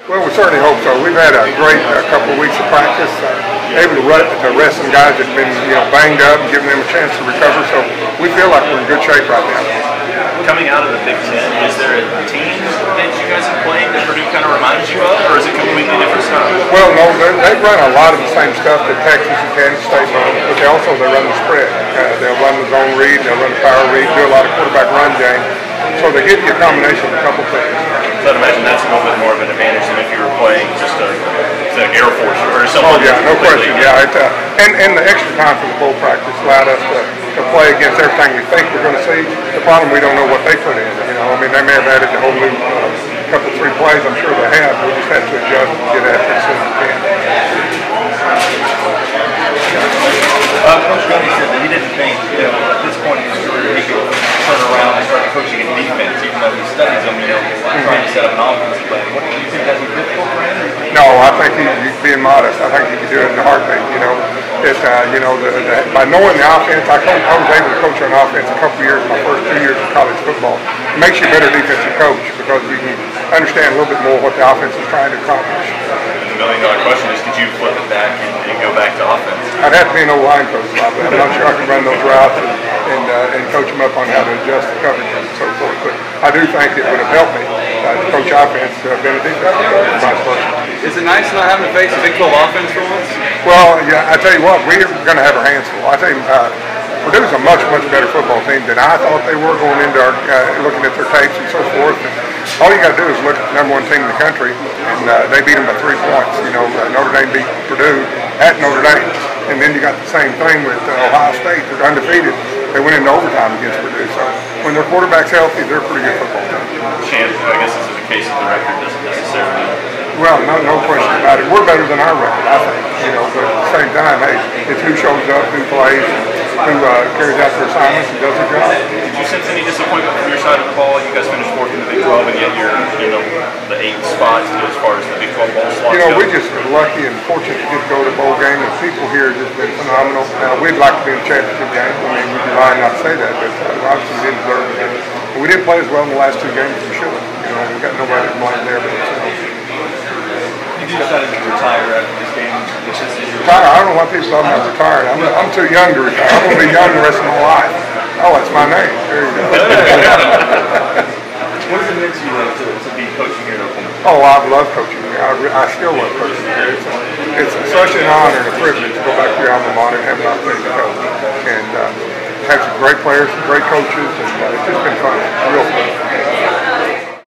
Well, we certainly hope so. We've had a great couple of weeks of practice, able to rest some guys that have been banged up and giving them a chance to recover. So we feel like we're in good shape right now. Coming out of the Big Ten, is there a team that you guys have played that Purdue kind of reminds you of, or is it completely different stuff? Well, no, they run a lot of the same stuff that Texas and Kansas State run, but they run the spread. They'll run the zone read, they'll run the power read, do a lot of quarterback run game. So they give you a combination of a couple things. So I'd imagine that's a little bit more of an advantage than if you were playing just an Air Force or something. Oh yeah, no question. Yeah, and the extra time for the bowl practice allowed us to play against everything we think we're going to see. The problem, we don't know what they put in. I mean, they may have added a whole new couple, 3 plays. I'm sure they have. We just have to adjust and get after it as soon as we can. Coach Gundy said that he didn't think, at this point in his career, he could turn around and start coaching in defense, even though he studies them, trying to set up an offensive plan. What do you think that's difficult for him? No, I think he's being modest. I think he can do it in a heartbeat. By knowing the offense, I was able to coach on offense a couple of years, my first 2 years of college football. It makes you a better defensive coach because you can understand a little bit more what the offense is trying to accomplish. The $1 million question is, could you flip it back and go back to offense? I'd have to be an old line coach, probably. I'm not sure I can run those routes and coach them up on how to adjust the coverage and so forth. But I do think it would have helped me to coach offense to have been a defensive coach and vice versa. Is it nice not having to face a Big 12 offense for once? Well, yeah, I tell you what, we're going to have our hands full. I think Purdue's a much, much better football team than I thought they were going into looking at their tapes and so forth. And all you got to do is look at the #1 team in the country, and they beat them by 3 points. Notre Dame beat Purdue at Notre Dame, and then you got the same thing with Ohio State. They're undefeated. They went into overtime against Purdue. So when their quarterback's healthy, they're a pretty good football team. I guess this is the case that the record doesn't necessarily. Well, no question about it. We're better than our record, I think. But at the same time, hey, it's who shows up, who plays, who carries out their assignments and does their job. Did you sense any disappointment from your side of the ball? You guys finished 4th in the Big 12, and yet you're, the 8th spot as far as the Big 12 bowl slots go. We just are lucky and fortunate to get to go to the bowl game. The people here have just been phenomenal. We'd like to be in the championship game. I mean, we'd be lying not to say that, but obviously we didn't deserve it. And we didn't play as well in the last 2 games as we should have. We got nobody to blame there but ourselves. You decided to retire after this game. Retire? I don't know why people talking about retired. I'm too young to retire. I'm going to be young the rest of my life. Oh, that's my name. There you go. What does it mean to you to be coaching here at Oklahoma? Oh, I love coaching here. I still love coaching here. It's such an honor and a privilege to go back to your alma mater and have an opportunity to coach. And have some great players, some great coaches, and it's just been fun. Real fun.